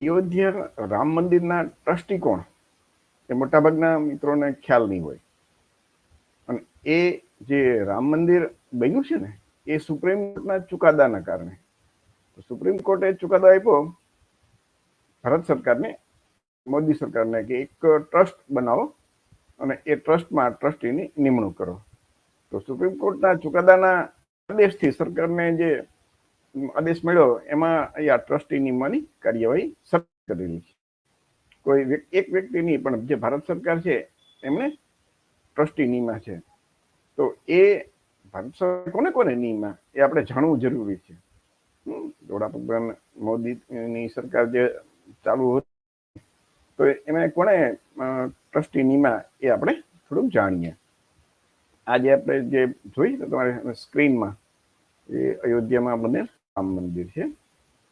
અયોધ્યા રામ મંદિરના ટ્રસ્ટી કોણ એ મોટાભાગના મિત્રોને ખ્યાલ નહીં હોય. અને એ જે રામ મંદિર બન્યું છે ને એ સુપ્રીમ કોર્ટના ચુકાદાના કારણે. સુપ્રીમ કોર્ટે ચુકાદો આપ્યો ભારત સરકારને, મોદી સરકારને, કે એક ટ્રસ્ટ બનાવો અને એ ટ્રસ્ટમાં ટ્રસ્ટીની નિમણૂક કરો. તો સુપ્રીમ કોર્ટના ચુકાદાના આદેશથી સરકારને જે આદેશ મળ્યો એમાં આ ટ્રસ્ટી નિમવાની કાર્યવાહી કરેલી છે. કોઈ એક વ્યક્તિ નહીં, પણ જે ભારત સરકાર છે એમણે ટ્રસ્ટી નિમા છે. તો એ ભારત સરકાર કોને કોને નિમા એ આપણે જાણવું જરૂરી છે. વડાપ્રધાન મોદીની સરકાર જે ચાલુ હતી તો એમાં કોને ટ્રસ્ટી નિમા એ આપણે થોડુંક જાણીએ. આજે આપણે જે જોઈ તો તમારી સ્ક્રીનમાં એ અયોધ્યામાં બનેલ રામ મંદિર છે.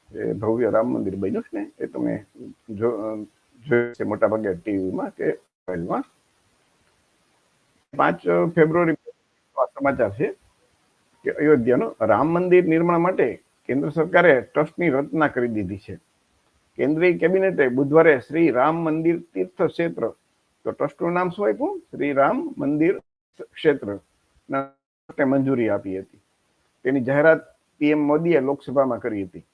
એ ભવ્ય રામ મંદિર બન્યું છે ને એ તમે જોયું છે મોટાભાગે ટીવીમાં કે મોબાઈલમાં. 5 ફેબ્રુઆરી સમાચાર છે કે અયોધ્યાનું રામ મંદિર નિર્માણ માટે કેન્દ્ર સરકારે ટ્રસ્ટની રચના કરી દીધી છે. કેન્દ્રીય કેબિનેટે બુધવારે શ્રી રામ મંદિર તીર્થ ક્ષેત્ર, તો ટ્રસ્ટનું નામ શું આપ્યું? શ્રી રામ મંદિર ક્ષેત્ર મંજૂરી આપી હતી. તેની જાહેરાત પીએમ મોદીએ લોકસભામાં કરી હતી.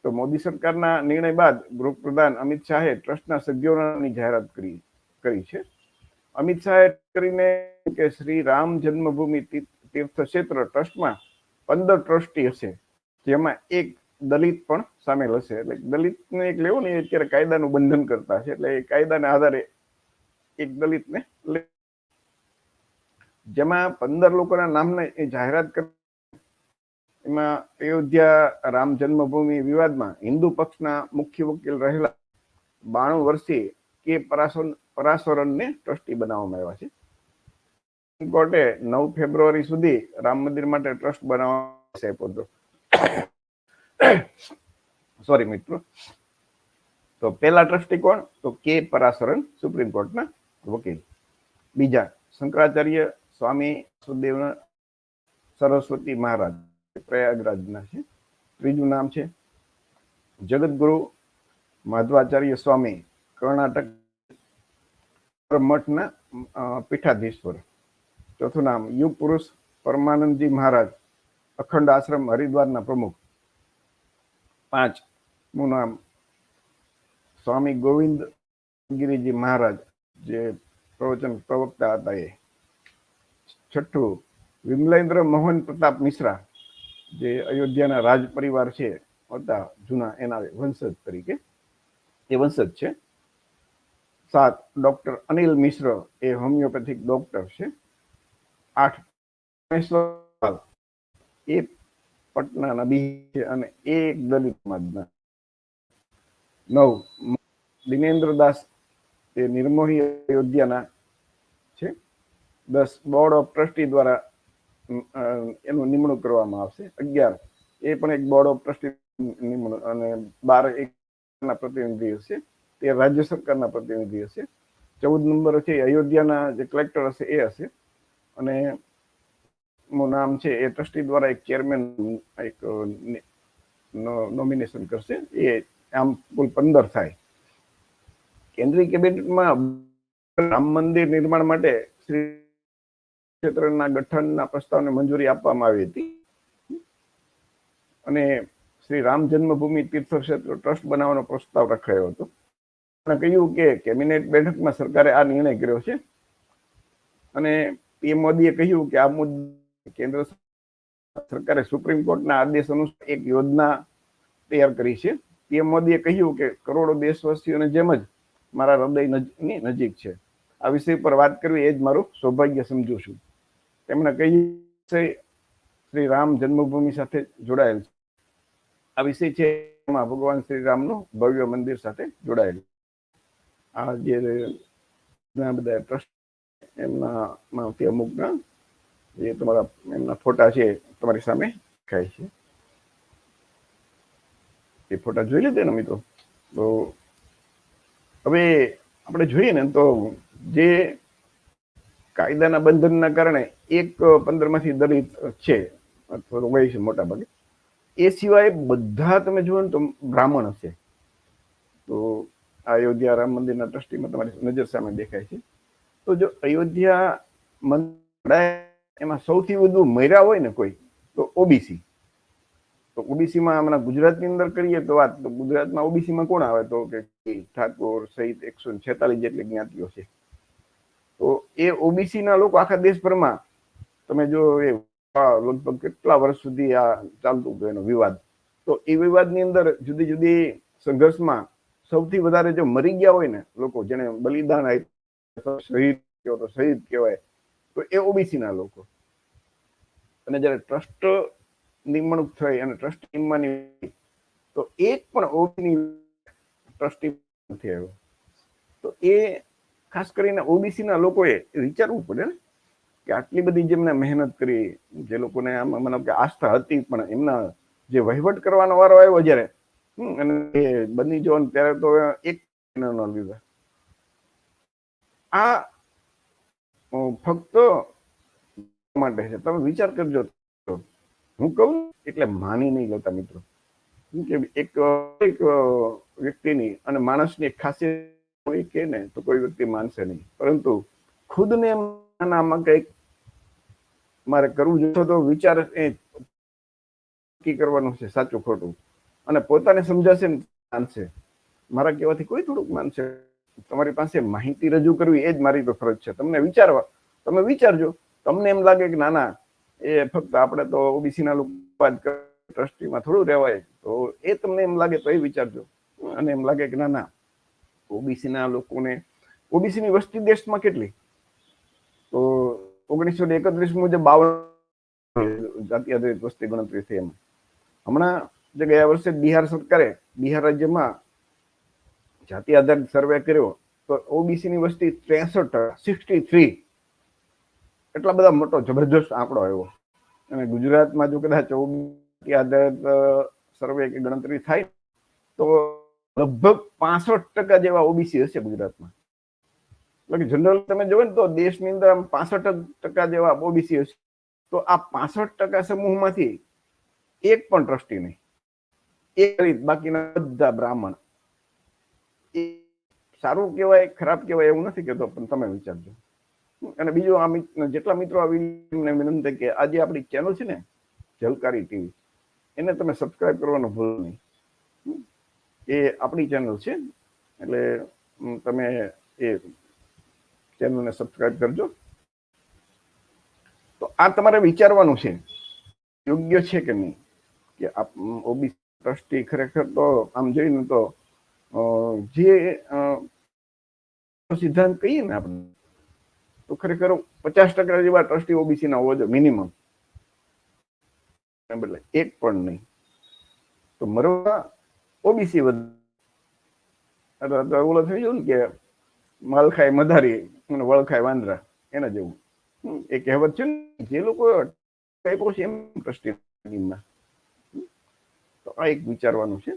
તો મોદી સરકારના નિર્ણય બાદ ગૃહપ્રધાન અમિત શાહે ટ્રસ્ટના સભ્યોની જાહેરાત કરી છે. અમિત શાહે કરીને કે શ્રી રામ જન્મભૂમિ તીર્થ ક્ષેત્ર ટ્રસ્ટમાં 15 ટ્રસ્ટી હશે, જેમાં એક દલિત પણ સામેલ હશે. એટલે દલિતને એક લેવું ને અત્યારે કાયદાનું બંધન કરતા છે, એટલે એ કાયદાના આધારે એક દલિતને જેમાં 15 લોકોના નામને એ જાહેરાત કરી. એમાં અયોધ્યા રામ જન્મભૂમિ વિવાદમાં હિન્દુ પક્ષના મુખ્ય વકીલ રહેલા 92 વર્ષીય કે પરાશરનને ટ્રસ્ટી બનાવવામાં આવ્યા છે. સુપ્રીમ કોર્ટે 9 ફેબ્રુઆરી સુધી રામ મંદિર માટે ટ્રસ્ટ બનાવવા આપ્યો. સોરી મિત્રો. તો પહેલા ટ્રસ્ટી કોણ? તો કે પરાશરન, સુપ્રીમ કોર્ટના વકીલ. બીજા શંકરાચાર્ય સ્વામી વાસુદેવ સરસ્વતી મહારાજ, પ્રયાગરાજના છે. ત્રીજું નામ છે જગતગુરુ માધવાચાર્ય સ્વામી, કર્ણાટક મઠના પીઠાધીશ્વર. ચોથું નામ યુગ પુરુષ પરમાનંદજી મહારાજ, અખંડ આશ્રમ હરિદ્વારના પ્રમુખ. 5મું નામ સ્વામી ગોવિંદ ગિરિજી મહારાજ, જે પ્રવચન પ્રવક્તા હતા એ. 6થું વિમલેન્દ્ર મોહન પ્રતાપ મિશ્રા, જે અયોધ્યાના રાજ પરિવાર છે હતા જૂના, એના વંશજ તરીકે એ વંશજ છે. 7 ડોક્ટર અનિલ મિશ્ર, એ હોમિયોપેથિક ડોક્ટર છે. 8 એ પટનાના બી છે અને એ એક દલિત સમાજના. 9 દિનેન્દ્રદાસ, એ નિર્મોહી અયોધ્યાના છે. 10 બોર્ડ ઓફ ટ્રસ્ટી દ્વારા એનું નિમણૂક કરવામાં આવશે. 11 એ પણ એક બોર્ડ ઓફ ટ્રસ્ટી નિમણૂક, અને 12 એક પ્રતિનિધિ હશે, તે રાજ્ય સરકારના પ્રતિનિધિ હશે. 14 નંબર છે અયોધ્યાના જે કલેક્ટર હશે એ હશે. અને નામ છે એ ટ્રસ્ટી દ્વારા એક ચેરમેન એક નોમિનેશન કરશે. એ આમ કુલ 15 થાય. કેન્દ્રીય કેબિનેટમાં રામ મંદિર નિર્માણ માટે શ્રી ક્ષેત્રના ગઠનના પ્રસ્તાવને મંજૂરી આપવામાં આવી હતી. અને શ્રી રામ જન્મભૂમિ તીર્થ ક્ષેત્ર ટ્રસ્ટ બનાવવાનો પ્રસ્તાવ રખાયો હતો. કહ્યું કે કેબિનેટ બેઠકમાં સરકારે આ નિર્ણય કર્યો છે. અને પીએમ મોદીએ કહ્યું કે આ મુદ્દે કેન્દ્ર સરકારે સુપ્રીમ કોર્ટના આદેશ અનુસાર એક યોજના તૈયાર કરી છે. પીએમ મોદીએ કહ્યું કે કરોડો દેશવાસીઓને જેમ જ મારા હૃદયની નજીક છે. આ વિષય પર વાત કરવી એ જ મારું સૌભાગ્ય સમજુ છું. તેમણે કહ્યું શ્રી રામ જન્મભૂમિ સાથે જોડાયેલ છે. આ વિષય છે એમાં ભગવાન શ્રી રામનું ભવ્ય મંદિર સાથે જોડાયેલું. આ જે બધા ટ્રસ્ટ એમનામાંથી અમુકના જે તમારા એમના ફોટા છે તમારી સામે દેખાય છે. એ ફોટા જોઈ લીધા ને મિત્રો? તો હવે આપણે જોઈએ ને તો જે કાયદાના બંધનના કારણે એક 15માંથી દલિત છે અથવા હોય છે મોટા ભાગે. એ સિવાય બધા તમે જુઓ ને તો બ્રાહ્મણ હશે. તો અયોધ્યા રામ મંદિરના ટ્રસ્ટીમાં તમારી નજર સામે દેખાય છે. તો જો અયોધ્યા મંદિર એમાં સૌથી વધુ મર્યા હોય ને કોઈ તો ઓબીસી. તો ઓબીસીમાં હમણાં ગુજરાતની અંદર કરીએ તો વાત, તો ગુજરાતમાં ઓબીસીમાં કોણ આવે તો કે ઠાકોર સહિત 146 જેટલી જ્ઞાતિઓ છે. તો એ ઓબીસી ના લોકો આખા દેશભરમાં તમે જો એ લગભગ કેટલા વર્ષ સુધી આ ચાલતું હતું એનો વિવાદ, તો એ વિવાદની અંદર જુદી જુદી સંઘર્ષમાં સૌથી વધારે જો મરી ગયા હોય ને લોકો, જેને બલિદાન આપ્યું, શહીદ તો શહીદ કહેવાય, તો એ ઓબીસી ના લોકો. અને જયારે ટ્રસ્ટ નિમણૂક થઈ અને ટ્રસ્ટ નિમવાની તો એક પણ ઓબીસી ટ્રસ્ટી નથી આવ્યો. તો એ ખાસ કરીને ઓબીસી ના લોકોએ વિચારવું પડે ને કે આટલી બધી જેમને મહેનત કરી, જે લોકોને આમ મતલબ કે આસ્થા હતી, પણ એમના જે વહીવટ કરવાનો વારો આવ્યો જયારે અને એ બની જો ત્યારે તો એક ન લીધા. આ ફક્ત માટે છે. તમે વિચાર કરજો, હું કહું એટલે માની નહીં લેતા મિત્રો, કે એક વ્યક્તિની અને માણસની એક ખાસિયત કોઈ કે ને તો કોઈ વ્યક્તિ માનશે નહીં, પરંતુ ખુદને આમાં કંઈક મારે કરવું જોઈએ તો વિચાર એ નક્કી કરવાનું છે સાચું ખોટું, અને પોતાને સમજાશે ને માનશે. મારા કહેવાથી કોઈ થોડુંક માનશે. તમારી પાસે માહિતી રજૂ કરવી એ જ મારી તો ફરજ છે. તમને વિચારવા, તમે વિચારજો. તમને એમ લાગે કે ના ના એ ફક્ત આપણે તો ઓબીસી ના લોકો ટ્રસ્ટીમાં થોડું રહેવાય, તો એ તમને એમ લાગે તો એ વિચારજો. અને એમ લાગે કે ના ના ઓબીસી ના લોકોને, ઓબીસી ની વસ્તી દેશમાં કેટલી, તો 1931 મુજબ 52 જાતિ આધારિત વસ્તી ગણતરી થઈ. એમાં હમણાં જે ગયા વર્ષે બિહાર સરકારે બિહાર રાજ્યમાં જાતિ આધારિત સર્વે કર્યો તો ઓબીસી ની વસ્તી 63%, 63. એટલા બધા મોટો જબરજસ્ત આંકડો આવ્યો. અને ગુજરાતમાં જો કદાચ ઓબીસી આધારિત સર્વે કે ગણતરી થાય તો લગભગ 65% જેવા ઓબીસી હશે ગુજરાતમાં. એટલે કે જનરલ તમે જોવો ને તો દેશની અંદર 65% જેવા ઓબીસી હશે. તો આ 65% સમૂહમાંથી એક પણ ટ્રસ્ટી નહીં, એક બાકીના બધા બ્રાહ્મણ. એ સારું કહેવાય ખરાબ કહેવાય એવું નથી કહેતો, પણ તમે વિચારજો. અને બીજું, આ જેટલા મિત્રો આ વિડીયોને વિનંતી કે આજે આપણી ચેનલ છે ને ઝલકારી ટીવી, એને તમે સબસ્ક્રાઇબ કરવાનું ભૂલો નહીં. એ આપણી ચેનલ છે, એટલે તમે એ ચેનલને સબસ્ક્રાઇબ કરજો. તો આ તમારે વિચારવાનું છે યોગ્ય છે કે નહીં, કે ઓબીસી ટ્રસ્ટી ખરેખર તો આમ જોઈને તો જે સિદ્ધાંત કહીએ ને આપણે, તો ખરેખર 50% જેવા ટ્રસ્ટી ઓબીસી ના હોવો જોઈએ મિનિમમ, બદલે એક પણ નહીં. તો મરવા ઓબીસી વધે, ઓલો થઈ ગયું ને કે માલ ખાય મધારી અને વળ ખાય વાંદરા, એના જેવું. એ કહેવત છે ને, જે લોકો આપ્યો છે એમ ટ્રસ્ટીમાં. તો આ એક વિચારવાનું છે.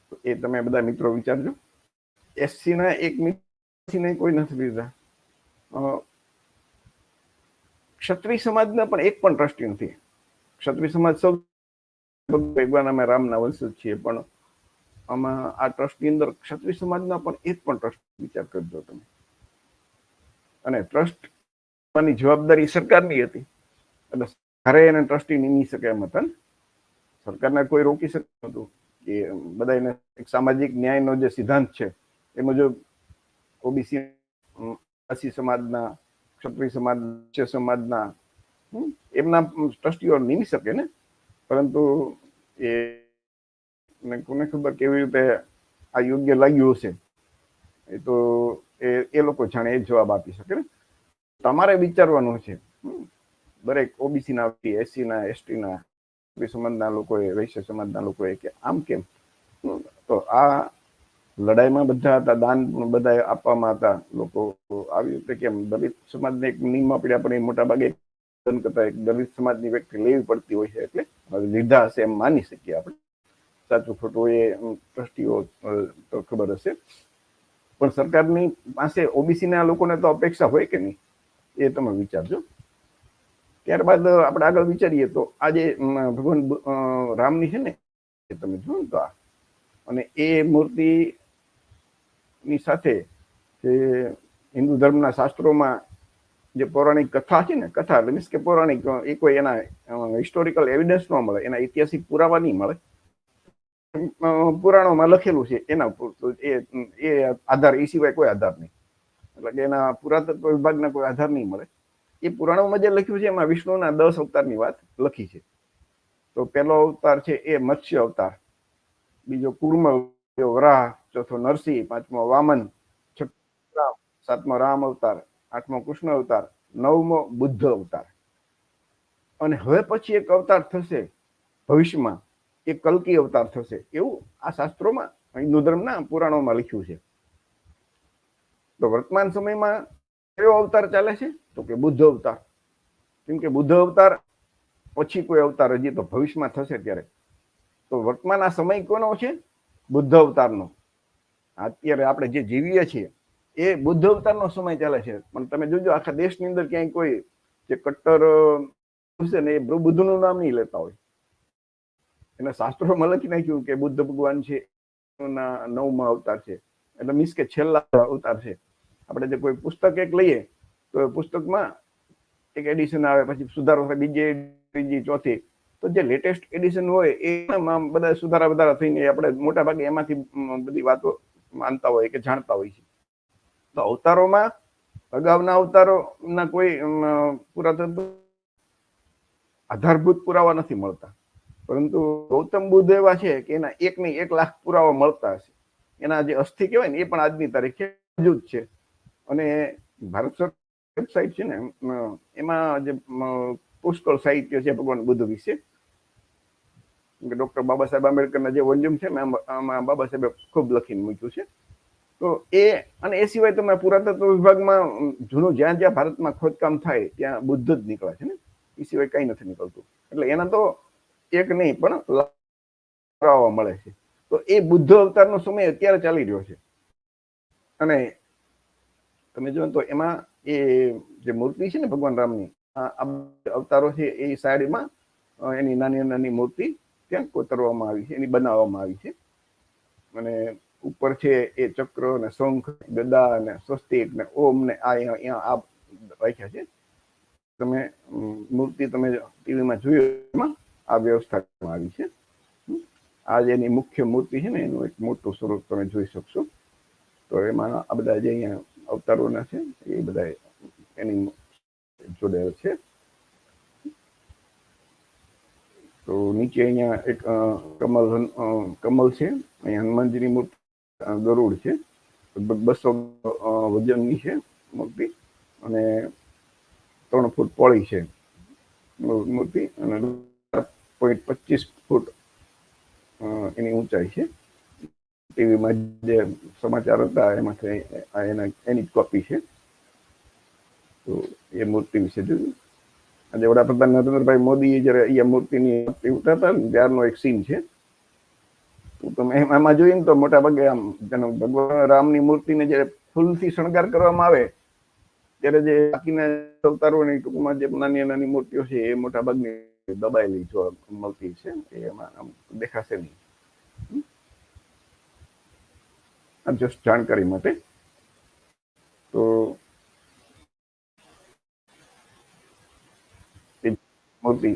તો એ તમે બધા મિત્રો વિચારજો. એસસી ના એક મિત્ર કોઈ નથી લીધા, ક્ષત્રિય સમાજના પણ એક પણ ટ્રસ્ટી નથી. ક્ષત્રિય સમાજ સૌ ભગવાન અમે રામના વંશજ છીએ, પણ આમાં આ ટ્રસ્ટની અંદર ક્ષત્રિય સમાજના પણ એક પણ ટ્રસ્ટ વિચાર કરજો તમે. અને ટ્રસ્ટ ની જવાબદારી સરકારની હતી, એટલે સરકારે એને ટ્રસ્ટી નિમી શકે એમ હતા. સરકારને કોઈ રોકી શકતું હતું કે બધાને એક સામાજિક ન્યાયનો જે સિદ્ધાંત છે એ મુજબ ઓબીસી સમાજના, ક્ષત્રિય સમાજ, સમાજના એમના ટ્રસ્ટીઓ નિમી શકે ને. પરંતુ એ કોને ખબર કેવી રીતે આ યોગ્ય લાગ્યું હશે, એ તો એ લોકો જાણે, એ જવાબ આપી શકે ને. તમારે વિચારવાનું છે. દરેક ઓબીસી ના, એસસી ના, એસટી ના, સમાજના લોકોએ, વૈશ્ય સમાજના લોકોએ કે આમ કેમ. તો આ લડાઈમાં બધા હતા, દાન બધા આપવામાં હતા લોકો. આવી રીતે કેમ દલિત સમાજને એક નિયમ પડ્યા, પણ એ મોટા ભાગે કરતા એક દલિત સમાજની વ્યક્તિ લેવી પડતી હોય છે, એટલે લીધા હશે એમ માની શકીએ આપણે. સાચું ખોટું એ ટ્રસ્ટીઓ તો ખબર હશે, પણ સરકારની પાસે ઓબીસી ના લોકોને તો અપેક્ષા હોય કે નહીં, એ તમે વિચારજો. ત્યારબાદ આપણે આગળ વિચારીએ તો આજે ભગવાન રામની છે ને, તમે જોયું તો અને એ મૂર્તિની સાથે જે હિન્દુ ધર્મના શાસ્ત્રોમાં જે પૌરાણિક કથા છે ને, કથા મીન્સ કે પૌરાણિક, એ કોઈ એના હિસ્ટોરિકલ એવિડન્સ ન મળે, એના ઐતિહાસિક પુરાવા નહીં મળે, પુરાણોમાં લખેલું છે એના ઉપર એ આધાર, એ સિવાય કોઈ આધાર નહીં. એટલે કે એના પુરાતત્વ વિભાગના કોઈ આધાર નહીં મળે. એ પુરાણોમાં જે લખ્યું છે એમાં વિષ્ણુના 10 અવતારની વાત લખી છે. તો પહેલો અવતાર છે એ મત્સ્ય અવતાર, બીજો કુર્મ, વરાહ, ચોથો નરસિંહ, પાંચમો વામન, છઠ્ઠો સાતમો રામ અવતાર, આઠમો કૃષ્ણ અવતાર, નવમો બુદ્ધ અવતાર. અને હવે પછી એક અવતાર થશે ભવિષ્યમાં, એ કલ્કી અવતાર થશે, એવું આ શાસ્ત્રોમાં હિન્દુ ધર્મના પુરાણોમાં લખ્યું છે. તો વર્તમાન સમયમાં કયો અવતાર ચાલે છે? તો કે બુદ્ધ અવતાર. કેમ કે બુદ્ધ અવતાર પછી કોઈ અવતાર હજી તો ભવિષ્યમાં થશે ત્યારે. તો વર્તમાન આ સમય કોનો છે? બુદ્ધ અવતારનો. અત્યારે આપણે જે જીવીએ છીએ એ બુદ્ધ અવતારનો સમય ચાલે છે. પણ તમે જોજો આખા દેશની અંદર ક્યાંય કોઈ જે કટ્ટર છે ને એ બુદ્ધનું નામ નહીં લેતા હોય. એના શાસ્ત્રોમાં લખી નાખ્યું કે બુદ્ધ ભગવાન છે, 9મા અવતાર છે, એટલે મીન્સ કે છેલ્લા અવતાર છે. આપણે જે કોઈ પુસ્તક એક લઈએ તો પુસ્તકમાં એક એડિશન આવે, પછી સુધારો થાય, બીજી, ત્રીજી, ચોથી. તો જે લેટેસ્ટ એડિશન હોય એમાં બધા સુધારા વધારા થઈને આપણે મોટા ભાગે એમાંથી બધી વાતો માનતા હોય કે જાણતા હોય છે. તો અવતારોમાં અગાઉના અવતારોના કોઈ પુરાતત્વ આધારભૂત પુરાવા નથી મળતા, પરંતુ ગૌતમ બુદ્ધ એવા છે કે એના 1 નહીં 1 લાખ પુરાવા મળતા હશે. એના જે અસ્થિ કહેવાય ને એ પણ આજની તારીખે મોજૂદ છે. અને ભારત સરકાર વેબસાઇટ છે ને એમાં જે પુષ્કળ સાહિત્ય છે ભગવાન બુદ્ધ વિશે, ડોક્ટર બાબા સાહેબ આંબેડકરના જે વોલ્યુમ છે ને આમાં બાબા સાહેબે ખૂબ લખીને મૂક્યું છે. તો એ, અને એ સિવાય તમે પુરાતત્વ વિભાગમાં જૂનું જ્યાં જ્યાં ભારતમાં ખોદકામ થાય ત્યાં બુદ્ધ જ નીકળે છે ને, એ સિવાય કઈ નથી નીકળતું. એટલે એના તો એક નહીં પણ પુરાવા મળે છે. તો એ બુદ્ધ અવતારનો સમય અત્યારે ચાલી રહ્યો છે. અને તમે જો તો એમાં એ જે મૂર્તિ છે ને ભગવાન રામની, આ અવતારો છે એ સાઈડમાં એની નાની નાની મૂર્તિ ત્યાં કોતરવામાં આવી છે, એની બનાવવામાં આવી છે. અને ઉપર છે એ ચક્ર ને શંખ, ગદા ને સ્વસ્તિક ને ઓમ ને આ રાખ્યા છે. તમે મૂર્તિ તમે ટીવીમાં જોયું, આ વ્યવસ્થા કરવામાં આવી છે. આ જેની મુખ્ય મૂર્તિ છે ને એનું એક મોટું સ્વરૂપ તમે જોઈ શકશો. તો એમાં આ બધા જે અહીંયા અવતારોના છે એ બધા એની જોડેલ છે. તો નીચે અહીંયા એક કમલ છે, અહીંયા હનુમાનજીની મૂર્તિ, ગરુડ છે, 200 વજનની છે મૂર્તિ, અને 3 ફૂટ પહોળી છે મૂર્તિ, અને 4.25 ફૂટ એની ઊંચાઈ છે. ટીવીમાં જે સમાચાર હતા એમાંથી એની જ કોપી છે. તો એ મૂર્તિ વિશે જોયું. આજે વડાપ્રધાન નરેન્દ્રભાઈ મોદી જયારે અહીંયા મૂર્તિની ઉતારતા ને ત્યારનો એક સીન છે. તો તમે એમાં જોઈએ ને તો મોટા ભાગે આમ ભગવાન રામની મૂર્તિને જયારે ફૂલથી શણગાર કરવામાં આવે ત્યારે જે બાકીના અવતારોની ટૂંકમાં જે નાની નાની મૂર્તિઓ છે એ મોટા ભાગની દબાયેલી જોવા મળતી છે, એમાં આમ દેખાશે નહીં. જસ્ટ જાણકારી માટે. તો મૂર્તિ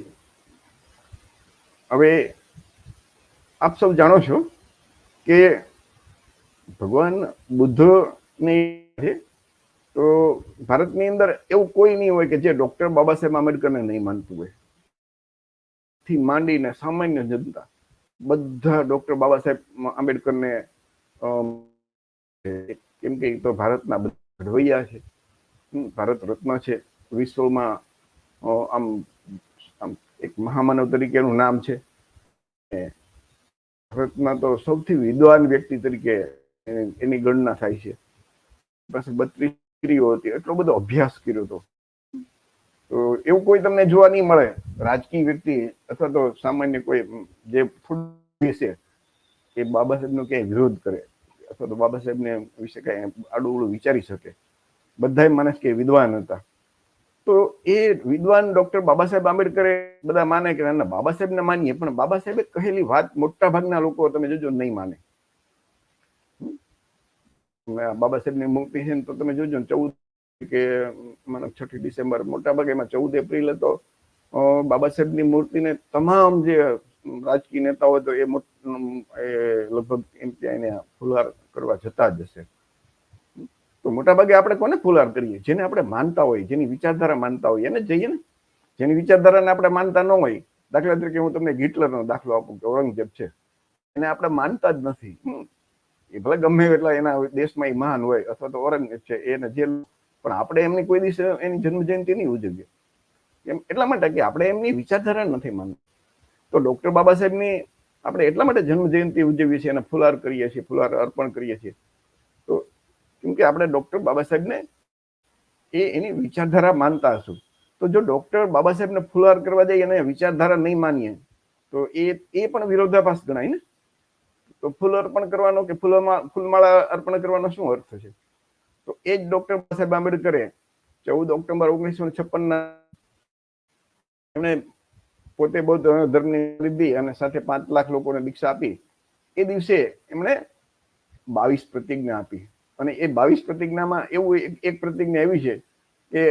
હવે આપ સૌ જાણો છો કે ભગવાન બુદ્ધની છે તો ભારતની અંદર એવું કોઈ નહીં હોય કે જે ડોક્ટર બાબા સાહેબ આંબેડકરને નહીં માનતું હોય. થી માંડીને સામાન્ય જનતા બધા ડોક્ટર બાબા સાહેબ આંબેડકરને, કેમ કે તો ભારતના ઘડવૈયા છે, ભારત રત્ન છે, વિશ્વમાં આમ એક મહામાનવ તરીકે એનું નામ છે. ભારતના તો સૌથી વિદ્વાન વ્યક્તિ તરીકે એની ગણના થાય છે. પાસે 32 ડિગ્રીઓ હતી, એટલો બધો અભ્યાસ કર્યો હતો. તો એવું કોઈ તમને જોવા નહીં મળે રાજકીય વ્યક્તિ અથવા તો સામાન્ય કોઈ જે છે એ બાબા સાહેબનો ક્યાંય વિરોધ કરે અથવા તો બાબા સાહેબને વિશે કઈ આડું વિચારી શકે. બધા માણસ કે વિદ્વાન હતા. તો એ વિદ્વાન ડોક્ટર બાબા સાહેબ આંબેડકરે બધા માને કે ના બાબા સાહેબને માનીએ, પણ બાબા સાહેબે કહેલી વાત મોટા ભાગના લોકો તમે જોજો નહીં માને. બાબા સાહેબની મૂર્તિ છે ને, તો તમે જોજો 14 કે 6 ડિસેમ્બર, મોટા ભાગે એમાં 14 એપ્રિલે તો બાબા સાહેબની મૂર્તિને તમામ જે રાજકીય નેતાઓ તો એ લગભગ એમ ત્યાં એને ફુલહાર કરવા જતા જ હશે. તો મોટા ભાગે આપણે કોને ફુલહાર કરીએ? જેને આપણે માનતા હોય, જેની વિચારધારા માનતા હોય એને જ જઈએ ને. જેની વિચારધારાને આપણે માનતા ન હોય, દાખલા તરીકે હું તમને હિટલરનો દાખલો આપું કે ઔરંગઝેબ છે, એને આપણે માનતા જ નથી. એ ભલે ગમે એટલા એના દેશમાં એ મહાન હોય, અથવા તો ઔરંગઝેબ છે એને જે, પણ આપણે એમની કોઈ દિવસ એની જન્મ જયંતિ નહીં ઉજવીએ. એમ એટલા માટે કે આપણે એમની વિચારધારા નથી માનતા. તો ડોક્ટર બાબા સાહેબની આપણે એટલા માટે જન્મ જયંતિ ઉજવીએ છીએ અને ફુલહાર કરીએ છીએ, ફુલહાર અર્પણ કરીએ છીએ. તો કેમ કે આપણે ડોક્ટર બાબા સાહેબને એની વિચારધારા માનતા હશું. તો જો ડોક્ટર બાબા સાહેબને ફુલહાર કરવા જાય અને વિચારધારા નહીં માનીએ, તો એ પણ વિરોધાભાસ ગણાય ને. તો ફૂલ અર્પણ કરવાનો કે ફૂલમાળા અર્પણ કરવાનો શું અર્થ છે? તો એ જ ડોક્ટર બાબા સાહેબ આંબેડકરે 14 ઓક્ટોબર 1956 એમણે પોતે બૌદ્ધ ધર્મની લીધી અને સાથે 5 લાખ લોકોને દીક્ષા આપી. એ દિવસે એમણે 22 પ્રતિજ્ઞા આપી. અને એ 22 પ્રતિજ્ઞામાં એવું એક પ્રતિજ્ઞા એવી છે કે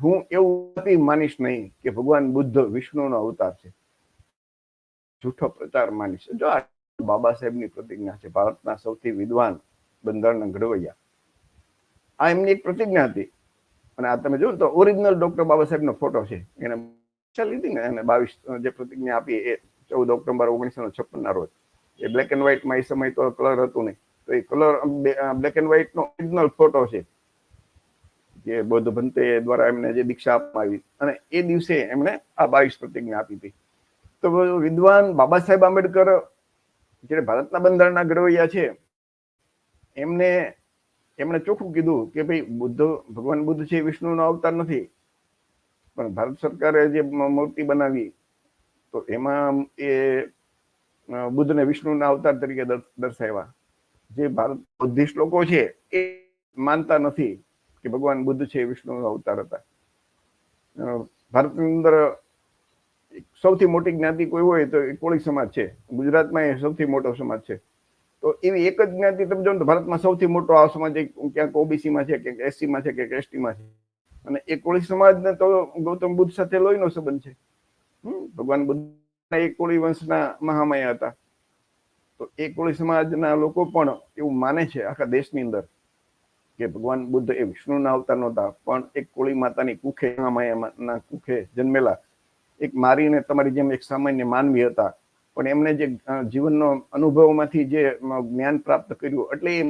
હું એવું માનીશ નહીં કે ભગવાન બુદ્ધ વિષ્ણુનો અવતાર છે. જૂઠો પ્રચાર માનીશ. જો આ બાબા સાહેબની પ્રતિજ્ઞા છે, ભારતના સૌથી વિદ્વાન બંધારણના ઘડવૈયા. આ એમની એક પ્રતિજ્ઞા હતી. અને આ તમે જોયું તો ઓરિજિનલ ડોક્ટર બાબા સાહેબનો ફોટો છે. એને લીધી ને એને 22 જે પ્રતિજ્ઞા આપી એ 14 ઓક્ટોબર 1956 ના રોજ. એ બ્લેક એન્ડ વ્હાઇટમાં એ સમય તો કલર હતું નહીં, તો એ કલર બ્લેક એન્ડ વ્હાઇટ નો ઓરિજિનલ ફોટો છે, જે બૌદ્ધ ભંતે દ્વારા એમને જે દીક્ષા આપવામાં આવી. અને એ દિવસે એમણે આ 22 પ્રતિજ્ઞા આપી હતી. તો વિદ્વાન બાબા સાહેબ આંબેડકર, જે ભારતના બંધારણના ઘડવૈયા છે, એમણે ચોખ્ખું કીધું કે ભાઈ ભગવાન બુદ્ધ છે વિષ્ણુનો અવતાર નથી. પણ ભારત સરકારે જે મૂર્તિ બનાવી તો એમાં એ બુદ્ધને વિષ્ણુના અવતાર તરીકે દર્શાવ્યા. જે ભારત બુદ્ધિસ્ટ લોકો છે એ માનતા નથી કે ભગવાન બુદ્ધ છે વિષ્ણુનો અવતાર હતા. ભારતની અંદર સૌથી મોટી જ્ઞાતિ કોઈ હોય તો એ કોળી સમાજ છે. ગુજરાતમાં એ સૌથી મોટો સમાજ છે. તો એવી એક જ જ્ઞાતિ તમે જો તો ભારતમાં સૌથી મોટો આ સમાજ ક્યાંક ઓબીસીમાં છે, ક્યાંક એસસીમાં છે, ક્યાંક એસટીમાં છે. અને એ કોળી સમાજને તો ગૌતમ બુદ્ધ સાથે લોહીનો સંબંધ છે. ભગવાન બુદ્ધ એ કોળી વંશના મહામાયા હતા. તો એ કોળી સમાજના લોકો પણ એવું માને છે આખા દેશની અંદર કે ભગવાન બુદ્ધ એ વિષ્ણુના અવતાર નહોતા, પણ એક કોળી માતાની કુખે, મહામાયાના કુખે જન્મેલા એક મારીને તમારી જેમ એક સામાન્ય માનવી હતા. પણ એમને જે જીવનનો અનુભવમાંથી જે જ્ઞાન પ્રાપ્ત કર્યું એટલે એ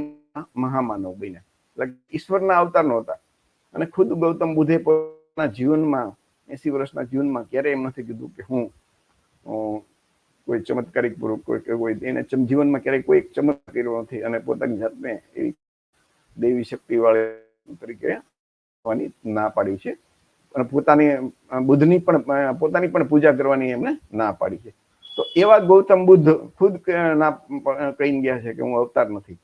મહામાનવ બન્યા. એટલે ઈશ્વરના અવતાર નહોતા. અને ખુદ ગૌતમ બુદ્ધે પોતાના જીવનમાં 80 વર્ષના જીવનમાં ક્યારેય એમ નથી કીધું કે હું કોઈ ચમત્કારિક પુરુષ કોઈ એને જીવનમાં ક્યારેય કોઈ ચમત્કાર કર્યો નથી અને પોતાની જાતને એવી દેવી શક્તિ વાળી તરીકે ના પાડી છે. અને પોતાની પણ પૂજા કરવાની એમને ના પાડી છે. તો એવા ગૌતમ બુદ્ધ ખુદ ના કહી ગયા છે કે હું અવતાર નથી.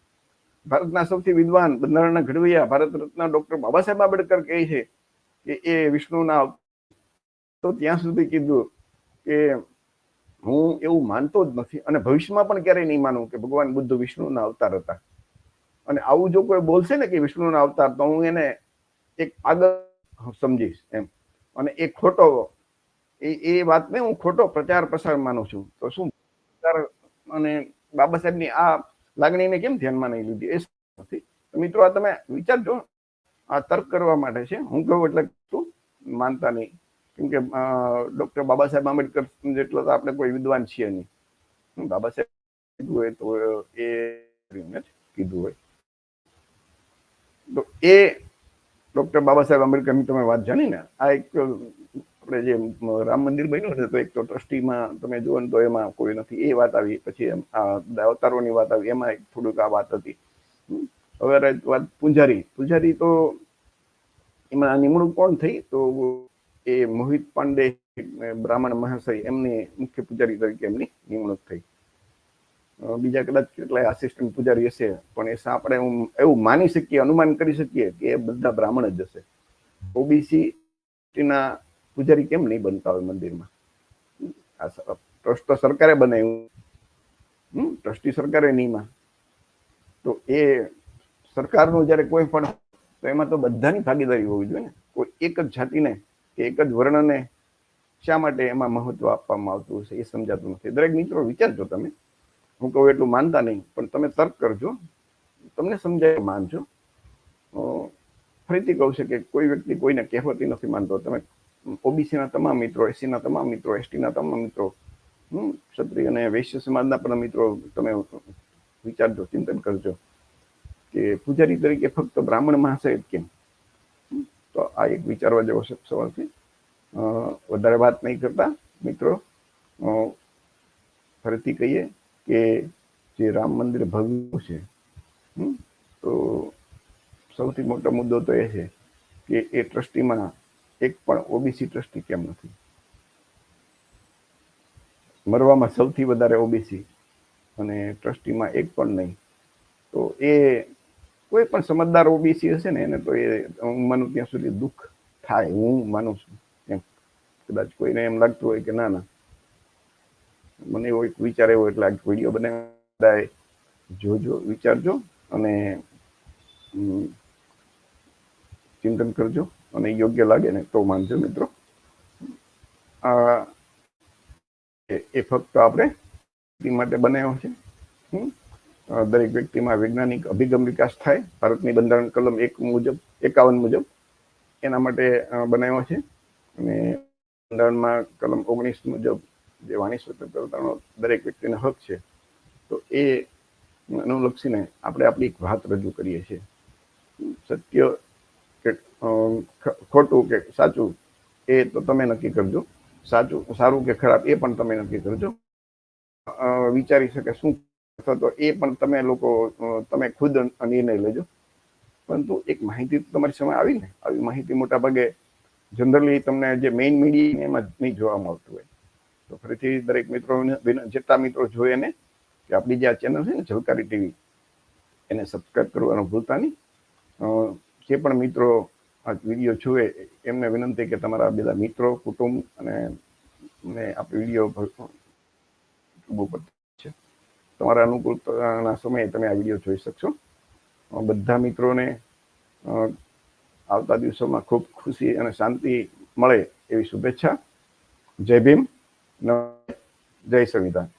ભારતના સૌથી વિદ્વાન બંધારણના ઘડવૈયા ભારત રત્ન ડોક્ટર બાબા સાહેબ આંબેડકર કહે છે કે એ વિષ્ણુના, તો ત્યાં સુધી કીધું કે હું એવું માનતો જ નથી અને ભવિષ્યમાં પણ ક્યારેય નહીં માનું કે ભગવાન બુદ્ધ વિષ્ણુના અવતાર હતા. અને આવું જો કોઈ બોલશે ને કે વિષ્ણુના અવતાર, તો હું એને એક પાગલ સમજીશ એમ. અને એ ખોટો એ વાતને હું ખોટો પ્રચાર પ્રસાર માનું છું. તો શું અને બાબા સાહેબની આ લાગણીને કેમ ધ્યાનમાં નહીં લીધી એ નથી. મિત્રો, આ તમે વિચારજો, આ તર્ક કરવા માટે છે. હું કહું એટલે શું માનતા નહીં, કેમ કે ડોક્ટર બાબા સાહેબ આંબેડકર જેટલો તો આપણે કોઈ વિદ્વાન છીએ નહીં. બાબા સાહેબ કીધું હોય તો એ કીધું હોય તો એ ડોક્ટર બાબા સાહેબ આંબેડકરની તમે વાત જાણી ને. આ એક આપણે જે રામ મંદિર બન્યું છે તો એક તો ટ્રસ્ટીમાં તમે જુઓ ને તો એમાં કોઈ નથી, એ વાત આવી. પછી આ અવતારોની વાત આવી, એમાં એક થોડુંક આ વાત હતી. હવે વાત પૂજારી તો એમાં નિમણૂક કોણ થઈ? તો એ મોહિત પાંડે બ્રાહ્મણ મહાશય એમની મુખ્ય પૂજારી તરીકે એમની નિમણૂક થઈ. બીજા કદાચ કેટલાય આસિસ્ટન્ટ પૂજારી હશે, પણ એ આપણે એવું માની શકીએ, અનુમાન કરી શકીએ કે એ બધા બ્રાહ્મણ જ હશે. ઓબીસી ના પૂજારી કેમ નહીં બનતા હોય મંદિરમાં? ટ્રસ્ટ તો સરકારે બનાવ્યું, ટ્રસ્ટી સરકારે નિયમા. તો એ સરકારનું જ્યારે કોઈ પણ, તો એમાં તો બધાની ભાગીદારી હોવી જોઈએ ને. કોઈ એક જ જાતિને કે એક જ વર્ણને શા માટે એમાં મહત્વ આપવામાં આવતું હશે એ સમજાતું નથી. દરેક મિત્રો વિચારજો તમે. હું કહું એટલું માનતા નહીં, પણ તમે તર્ક કરજો, તમને સમજાય માનજો. ફરીથી કહું છું કે કોઈ વ્યક્તિ કોઈને કહેવતી નથી માનતો. તમે ઓબીસી ના તમામ મિત્રો, એસસી ના તમામ મિત્રો, એસટી ના તમામ મિત્રો, ક્ષત્રિય અને વૈશ્ય સમાજના પણ મિત્રો તમે વિચારજો, ચિંતન કરજો કે પૂજારી તરીકે ફક્ત બ્રાહ્મણ હશે જ કેમ. તો આ એક વિચારવા જેવો સવાલ છે. વધારે વાત નહીં કરતા મિત્રો, ફરીથી કહીએ કે જે રામ મંદિર ભવ્ય છે, તો સૌથી મોટો મુદ્દો તો એ છે કે એ ટ્રસ્ટીમાં એક પણ ઓબીસી ટ્રસ્ટી કેમ નથી. મરવામાં સૌથી વધારે ઓબીસી અને ટ્રસ્ટીમાં એક પણ નહીં. તો એ કોઈ પણ સમજદાર ઓબીસી હશે ને એને તો એ હું માનું ત્યાં સુધી દુઃખ થાય, હું માનું છું એમ. કદાચ કોઈને એમ લાગતું હોય કે ના ના, મને એવો એક વિચાર એવો, એટલે આ વિડીયો બનાવી જોજો, વિચારજો અને ચિંતન કરજો, અને યોગ્ય લાગે ને તો માનજો મિત્રો. એ ફક્ત આપણે માટે બનાવ્યો છે. દરેક વ્યક્તિમાં વૈજ્ઞાનિક અભિગમ વિકાસ થાય, ભારતની બંધારણ કલમ 51 મુજબ એના માટે બનાવ્યો છે. અને બંધારણમાં કલમ 19 મુજબ જે વાણી સ્વતંત્રતાનો દરેક વ્યક્તિનો હક છે, તો એ અનુલક્ષીને આપણે આપણી એક વાત રજૂ કરીએ છીએ. સત્ય કે ખોટું કે સાચું એ તો તમે નક્કી કરજો. સારું કે ખરાબ એ પણ તમે નક્કી કરજો. વિચારી શકે શું, અથવા તો એ પણ તમે ખુદ નિર્ણય લેજો. પરંતુ એક માહિતી તમારી સામે આવી ને, આવી માહિતી મોટા ભાગે જનરલી તમને જે મેઇન મીડિયા એમાં નહીં જોવા મળતું હોય. તો ફરીથી દરેક મિત્રો, જેટલા મિત્રો જોઈએ ને, કે આપણી જે આ ચેનલ છે ને ઝલકારી ટીવી, એને સબસ્ક્રાઇબ કરવાનું ભૂલતા નહીં. જે પણ મિત્રો આ વિડીયો જુએ એમને વિનંતી કે તમારા બધા મિત્રો, કુટુંબ અને આપણે વિડીયો છે, તમારા અનુકૂળતાના સમયે તમે આ વિડીયો જોઈ શકશો. બધા મિત્રોને આવતા દિવસોમાં ખૂબ ખુશી અને શાંતિ મળે એવી શુભેચ્છા. જય ભીમ, જય સંવિધાન.